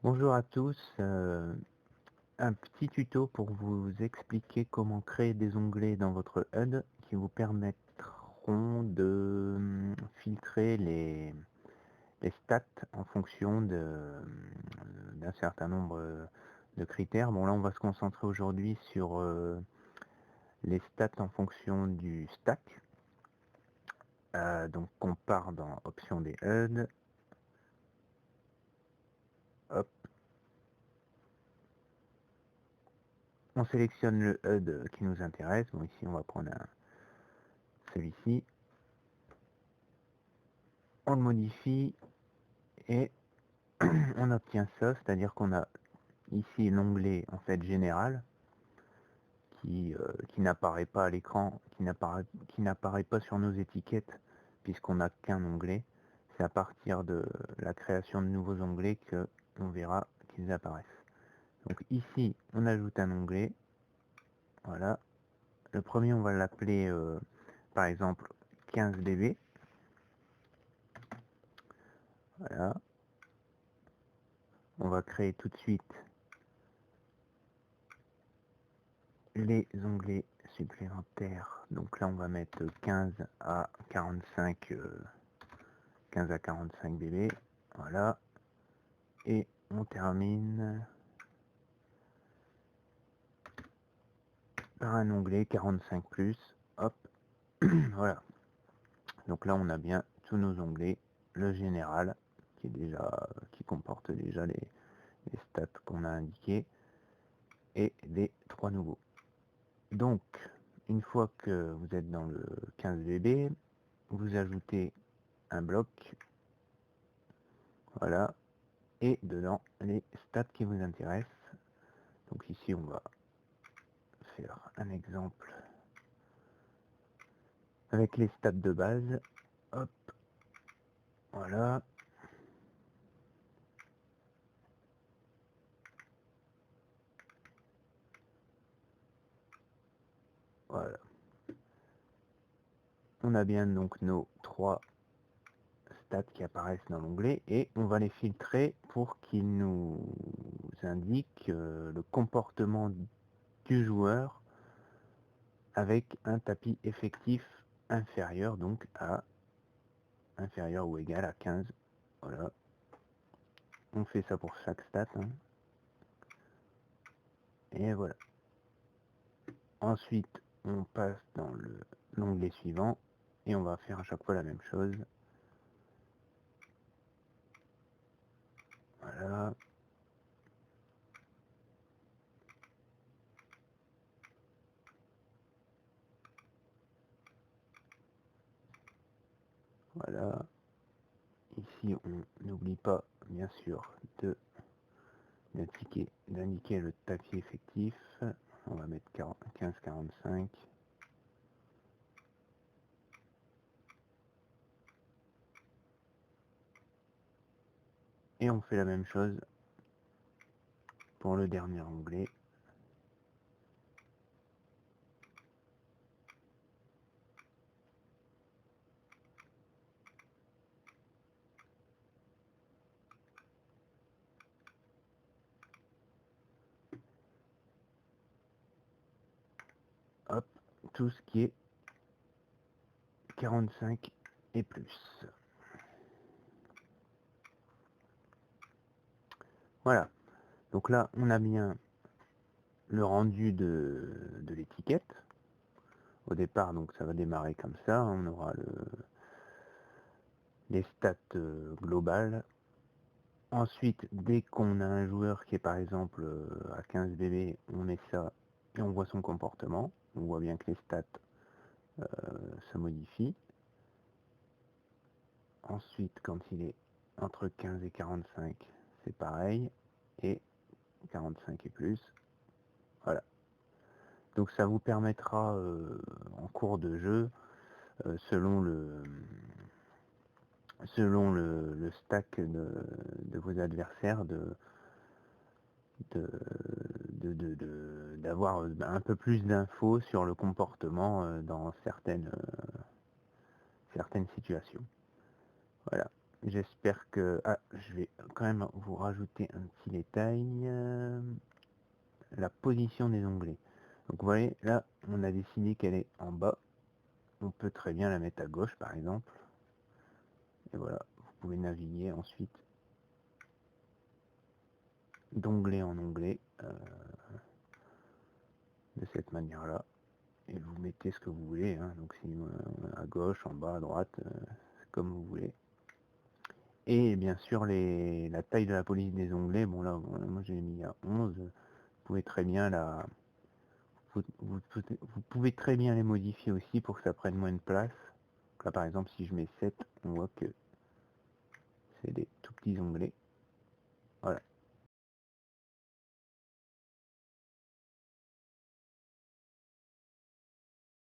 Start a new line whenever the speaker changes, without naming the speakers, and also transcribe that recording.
Bonjour à tous, un petit tuto pour vous expliquer comment créer des onglets dans votre HUD qui vous permettront de filtrer les stats en fonction d'un certain nombre de critères. Bon là on va se concentrer aujourd'hui sur les stats en fonction du stack. Donc on part dans options des HUD, hop. On sélectionne le HUD qui nous intéresse. Bon, ici, on va prendre celui-ci. On le modifie et on obtient ça, c'est-à-dire qu'on a ici l'onglet en fait général qui n'apparaît pas à l'écran, qui n'apparaît pas sur nos étiquettes puisqu'on n'a qu'un onglet. C'est à partir de la création de nouveaux onglets que on verra qu'ils apparaissent. Donc ici, on ajoute un onglet. Voilà. Le premier, on va l'appeler par exemple 15 dB. Voilà. On va créer tout de suite les onglets supplémentaires. Donc là, on va mettre 15 à 45, 15 à 45 dB. Voilà. Et on termine par un onglet 45 plus. Hop. Voilà. Donc là, on a bien tous nos onglets. Le général, qui comporte déjà les stats qu'on a indiqués. Et les trois nouveaux. Donc, une fois que vous êtes dans le 15 dB, vous ajoutez un bloc, voilà, et dedans les stats qui vous intéressent. Donc ici on va faire un exemple avec les stats de base. Hop, voilà. Voilà. On a bien donc nos trois stats qui apparaissent dans l'onglet et on va les filtrer pour qu'ils nous indiquent le comportement du joueur avec un tapis effectif inférieur donc à inférieur ou égal à 15. Voilà. On fait ça pour chaque stat. Hein. Et voilà. Ensuite, on passe dans l'onglet suivant et on va faire à chaque fois la même chose. Voilà. Voilà. Ici, on n'oublie pas, bien sûr, d'indiquer le tapis effectif. On va mettre 15-45. Et on fait la même chose pour le dernier onglet. Hop, tout ce qui est 45 et plus. Voilà. Donc là, on a bien le rendu de l'étiquette. Au départ, donc ça va démarrer comme ça. On aura les stats globales. Ensuite, dès qu'on a un joueur qui est par exemple à 15 dB, on met ça et on voit son comportement. On voit bien que les stats se modifient. Ensuite, quand il est entre 15 et 45, c'est pareil. Et 45 et plus. Voilà. Donc ça vous permettra en cours de jeu, selon le stack de vos adversaires, d'avoir un peu plus d'infos sur le comportement dans certaines situations. Voilà. j'espère que... Ah, je vais quand même vous rajouter un petit détail. La position des onglets. Donc vous voyez, là, on a décidé qu'elle est en bas. On peut très bien la mettre à gauche, par exemple. Et voilà, vous pouvez naviguer ensuite d'onglet en onglet de cette manière-là. Et vous mettez ce que vous voulez. Hein. Donc si à gauche, en bas, à droite, comme vous voulez. Et bien sûr, la taille de la police des onglets, bon là, moi j'ai mis à 11. Vous pouvez très bien vous pouvez très bien les modifier aussi pour que ça prenne moins de place. Là par exemple, si je mets 7, on voit que c'est des tout petits onglets. Voilà.